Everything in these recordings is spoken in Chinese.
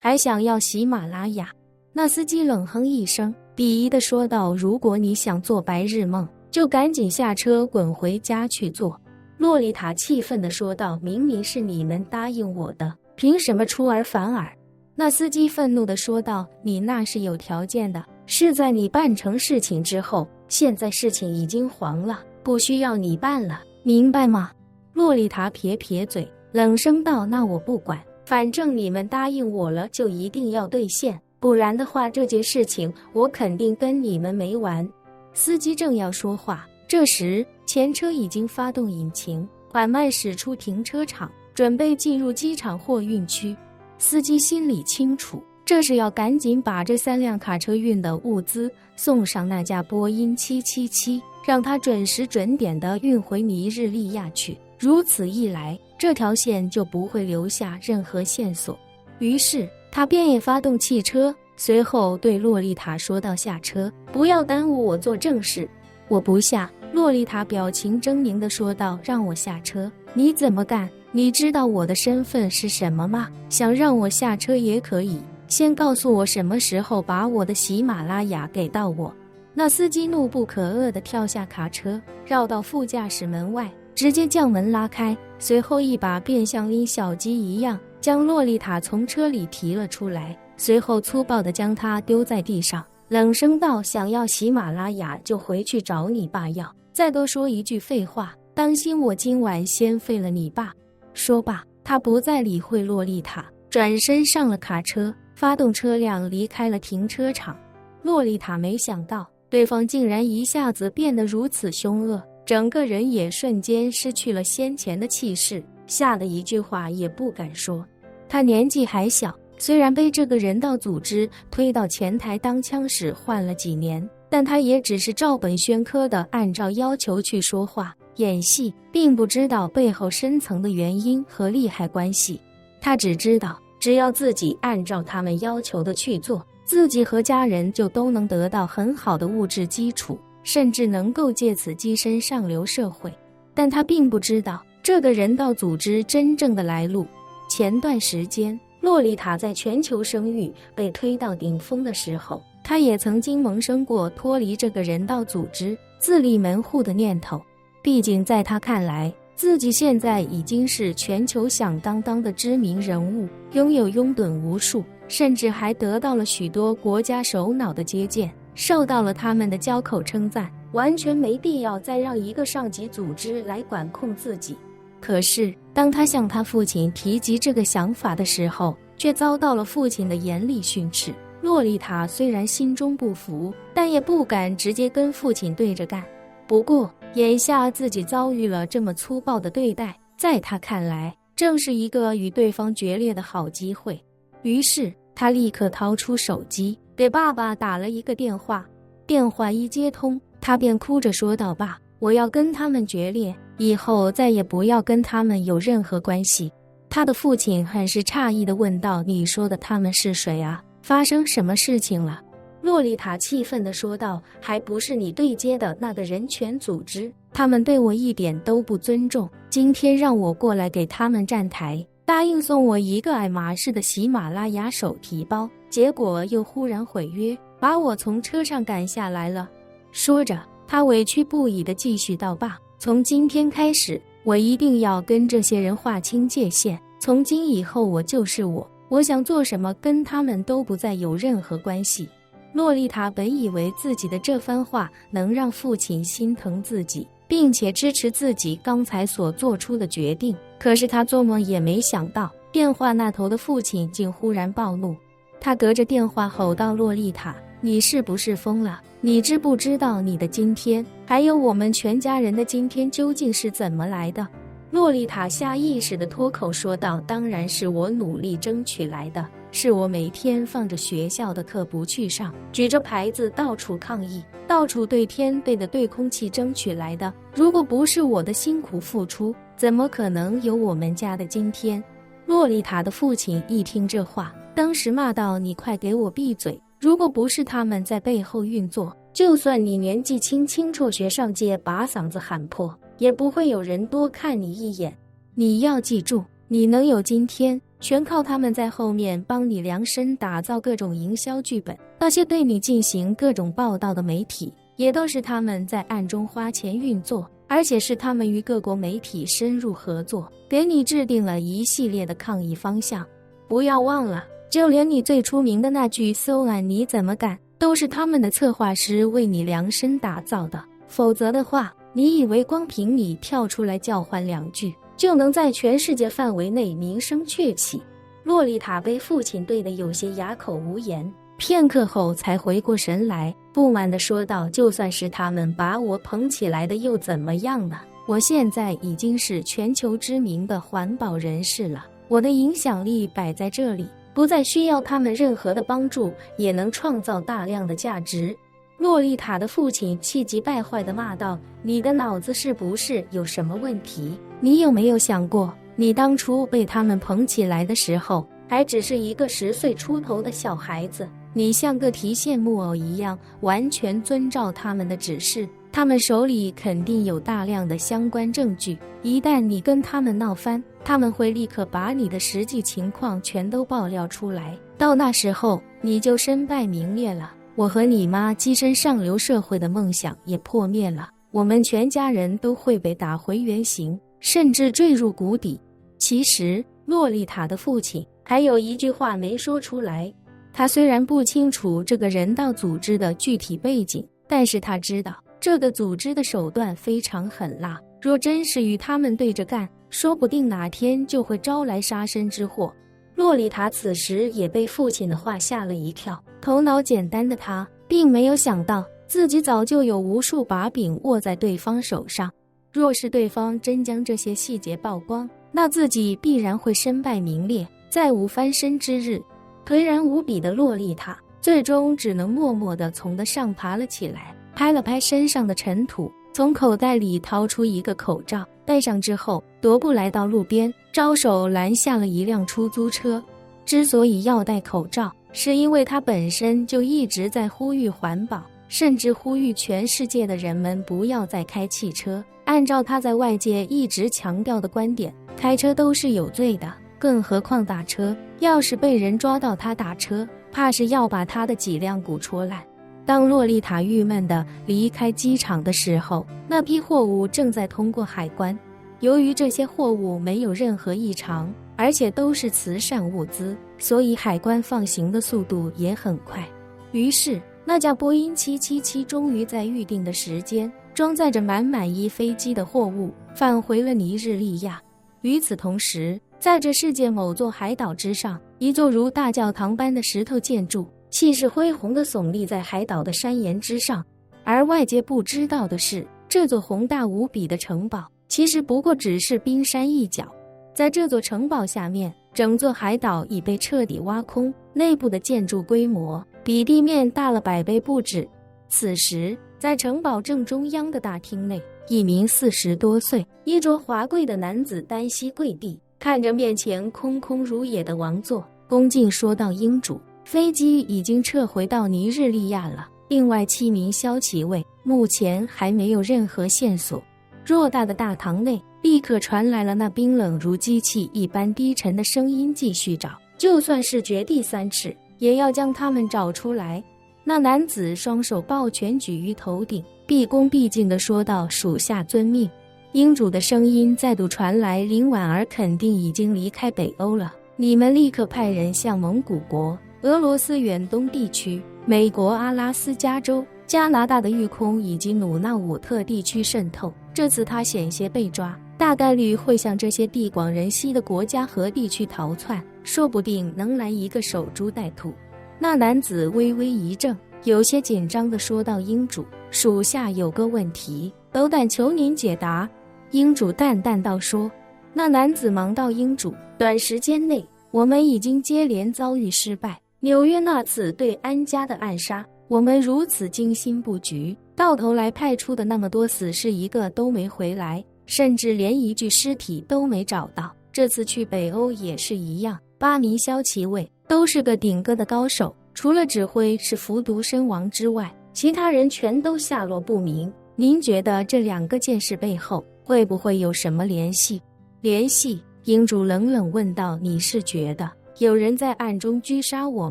还想要喜马拉雅？”那司机冷哼一声，鄙夷地说道：“如果你想做白日梦，就赶紧下车滚回家去做。”洛丽塔气愤地说道：“明明是你们答应我的，凭什么出尔反尔？”那司机愤怒地说道：“你那是有条件的，是在你办成事情之后，现在事情已经黄了，不需要你办了，明白吗？”洛丽塔撇撇嘴，冷声道：“那我不管，反正你们答应我了，就一定要兑现，不然的话，这件事情我肯定跟你们没完。”司机正要说话，这时前车已经发动引擎，缓慢驶出停车场，准备进入机场货运区。司机心里清楚，这是要赶紧把这3辆卡车运的物资送上那架波音777，让它准时准点地运回尼日利亚去。如此一来，这条线就不会留下任何线索。于是他便也发动汽车，随后对洛丽塔说道：“下车，不要耽误我做正事。”“我不下。”洛丽塔表情狰狞地说道：“让我下车？你怎么干？你知道我的身份是什么吗？想让我下车也可以，先告诉我什么时候把我的喜马拉雅给到我。”那司机怒不可遏地跳下卡车，绕到副驾驶门外，直接将门拉开，随后一把便像拎小鸡一样将洛丽塔从车里提了出来，随后粗暴地将她丢在地上，冷声道：“想要喜马拉雅就回去找你爸要，再多说一句废话，当心我今晚先废了你爸。”说罢，他不再理会洛丽塔，转身上了卡车，发动车辆离开了停车场。洛丽塔没想到对方竟然一下子变得如此凶恶，整个人也瞬间失去了先前的气势，吓得一句话也不敢说。他年纪还小，虽然被这个人道组织推到前台当枪使换了几年，但他也只是照本宣科地按照要求去说话演戏，并不知道背后深层的原因和利害关系。他只知道只要自己按照他们要求的去做，自己和家人就都能得到很好的物质基础，甚至能够借此跻身上流社会。但他并不知道这个人道组织真正的来路。前段时间洛丽塔在全球声誉被推到顶峰的时候，她也曾经萌生过脱离这个人道组织自立门户的念头。毕竟在她看来，自己现在已经是全球响当当的知名人物，拥有拥趸无数，甚至还得到了许多国家首脑的接见，受到了他们的交口称赞，完全没必要再让一个上级组织来管控自己。可是当他向他父亲提及这个想法的时候，却遭到了父亲的严厉训斥。洛丽塔虽然心中不服，但也不敢直接跟父亲对着干。不过眼下自己遭遇了这么粗暴的对待，在他看来正是一个与对方决裂的好机会。于是他立刻掏出手机给爸爸打了一个电话。电话一接通，他便哭着说道：“爸，我要跟他们决裂，以后再也不要跟他们有任何关系。”他的父亲很是诧异地问道：“你说的他们是谁啊？发生什么事情了？”洛丽塔气愤地说道：“还不是你对接的那个人权组织，他们对我一点都不尊重，今天让我过来给他们站台，答应送我一个爱马仕的喜马拉雅手提包，结果又忽然毁约，把我从车上赶下来了。”说着，他委屈不已地继续道：“爸，从今天开始，我一定要跟这些人划清界限，从今以后我就是我想做什么跟他们都不再有任何关系。”洛丽塔本以为自己的这番话能让父亲心疼自己，并且支持自己刚才所做出的决定，可是他做梦也没想到，电话那头的父亲竟忽然暴怒。他隔着电话吼道：“洛丽塔，你是不是疯了？你知不知道你的今天，还有我们全家人的今天究竟是怎么来的？”洛丽塔下意识地脱口说道：“当然是我努力争取来的，是我每天放着学校的课不去上，举着牌子到处抗议，到处对天对的对空气争取来的。如果不是我的辛苦付出，怎么可能有我们家的今天？”洛丽塔的父亲一听这话，当时骂道：“你快给我闭嘴！如果不是他们在背后运作，就算你年纪轻轻辍学上街把嗓子喊破，也不会有人多看你一眼。你要记住，你能有今天，全靠他们在后面帮你量身打造各种营销剧本。那些对你进行各种报道的媒体，也都是他们在暗中花钱运作，而且是他们与各国媒体深入合作，给你制定了一系列的抗议方向。不要忘了，就连你最出名的那句 "So 你怎么干"，都是他们的策划师为你量身打造的。否则的话，你以为光凭你跳出来叫唤2句，就能在全世界范围内名声鹊起？洛丽塔被父亲对得有些哑口无言，片刻后才回过神来，不满地说道：就算是他们把我捧起来的又怎么样呢？我现在已经是全球知名的环保人士了，我的影响力摆在这里，不再需要他们任何的帮助，也能创造大量的价值。洛丽塔的父亲气急败坏地骂道：你的脑子是不是有什么问题？你有没有想过，你当初被他们捧起来的时候，还只是一个10岁出头的小孩子，你像个提线木偶一样，完全遵照他们的指示。他们手里肯定有大量的相关证据，一旦你跟他们闹翻，他们会立刻把你的实际情况全都爆料出来，到那时候你就身败名裂了。我和你妈跻身上流社会的梦想也破灭了，我们全家人都会被打回原形，甚至坠入谷底。其实洛丽塔的父亲还有一句话没说出来，他虽然不清楚这个人道组织的具体背景，但是他知道这个组织的手段非常狠辣，若真是与他们对着干，说不定哪天就会招来杀身之祸。洛丽塔此时也被父亲的话吓了一跳，头脑简单的她并没有想到自己早就有无数把柄握在对方手上，若是对方真将这些细节曝光，那自己必然会身败名裂，再无翻身之日。颓然无比的洛丽塔最终只能默默地从地上爬了起来，拍了拍身上的尘土，从口袋里掏出一个口罩，戴上之后踱步来到路边，招手拦下了一辆出租车。之所以要戴口罩，是因为他本身就一直在呼吁环保，甚至呼吁全世界的人们不要再开汽车。按照他在外界一直强调的观点，开车都是有罪的，更何况打车，要是被人抓到他打车，怕是要把他的脊梁骨戳烂。当洛丽塔郁闷地离开机场的时候，那批货物正在通过海关。由于这些货物没有任何异常，而且都是慈善物资，所以海关放行的速度也很快。于是那架波音777终于在预定的时间，装载着满满一飞机的货物返回了尼日利亚。与此同时，在这世界某座海岛之上，一座如大教堂般的石头建筑气势恢宏地耸立在海岛的山岩之上。而外界不知道的是，这座宏大无比的城堡其实不过只是冰山一角。在这座城堡下面，整座海岛已被彻底挖空，内部的建筑规模比地面大了100倍不止。此时，在城堡正中央的大厅内，一名40多岁、衣着华贵的男子单膝跪地，看着面前空空如也的王座，恭敬说道：英主，飞机已经撤回到尼日利亚了，另外7名骁骑卫目前还没有任何线索。偌大的大堂内立刻传来了那冰冷如机器一般低沉的声音：继续找，就算是掘地3尺，也要将他们找出来。那男子双手抱拳举于头顶，毕恭毕敬地说道：属下遵命。英主的声音再度传来：林婉儿肯定已经离开北欧了，你们立刻派人向蒙古国、俄罗斯远东地区、美国阿拉斯加州、加拿大的育空以及努纳武特地区渗透。这次他险些被抓，大概率会向这些地广人稀的国家和地区逃窜，说不定能来一个守株待兔。那男子微微一怔，有些紧张地说道：英主，属下有个问题，斗胆求您解答。英主淡淡道说。那男子忙道：英主，短时间内我们已经接连遭遇失败，纽约那次对安家的暗杀，我们如此精心布局，到头来派出的那么多死士一个都没回来，甚至连一具尸体都没找到。这次去北欧也是一样，8名骁骑卫都是个顶哥的高手，除了指挥是服毒身亡之外，其他人全都下落不明。您觉得这2个剑士背后会不会有什么联系？联系？英主冷冷问道：“你是觉得有人在暗中狙杀我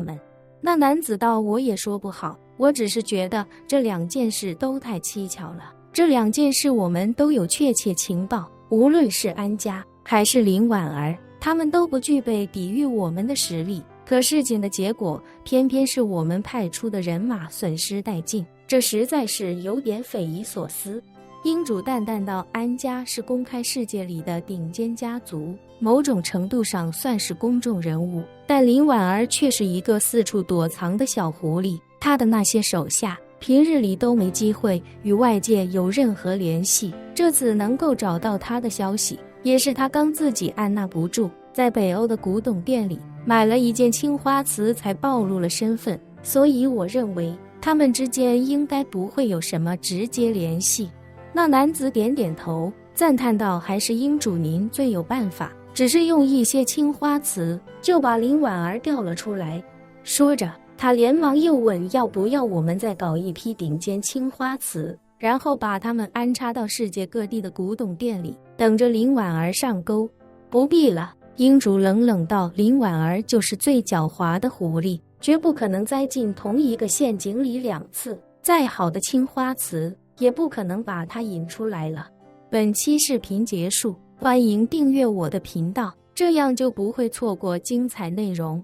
们？”那男子道：“我也说不好，我只是觉得这2件事都太蹊跷了。这2件事我们都有确切情报，无论是安家还是林婉儿，他们都不具备抵御我们的实力。可事情的结果偏偏是我们派出的人马损失殆尽，这实在是有点匪夷所思。”英主淡淡道：“安家是公开世界里的顶尖家族，某种程度上算是公众人物，但林婉儿却是一个四处躲藏的小狐狸。她的那些手下平日里都没机会与外界有任何联系，这次能够找到她的消息，也是她刚自己按捺不住，在北欧的古董店里买了一件青花瓷才暴露了身份。所以我认为他们之间应该不会有什么直接联系。”那男子点点头，赞叹道：“还是英主您最有办法，只是用一些青花瓷就把林婉儿调了出来。”说着，他连忙又问：“要不要我们再搞一批顶尖青花瓷，然后把它们安插到世界各地的古董店里，等着林婉儿上钩？”“不必了。”英主冷冷道，“林婉儿就是最狡猾的狐狸，绝不可能栽进同一个陷阱里2次，再好的青花瓷也不可能把它引出来了。”本期视频结束，欢迎订阅我的频道，这样就不会错过精彩内容。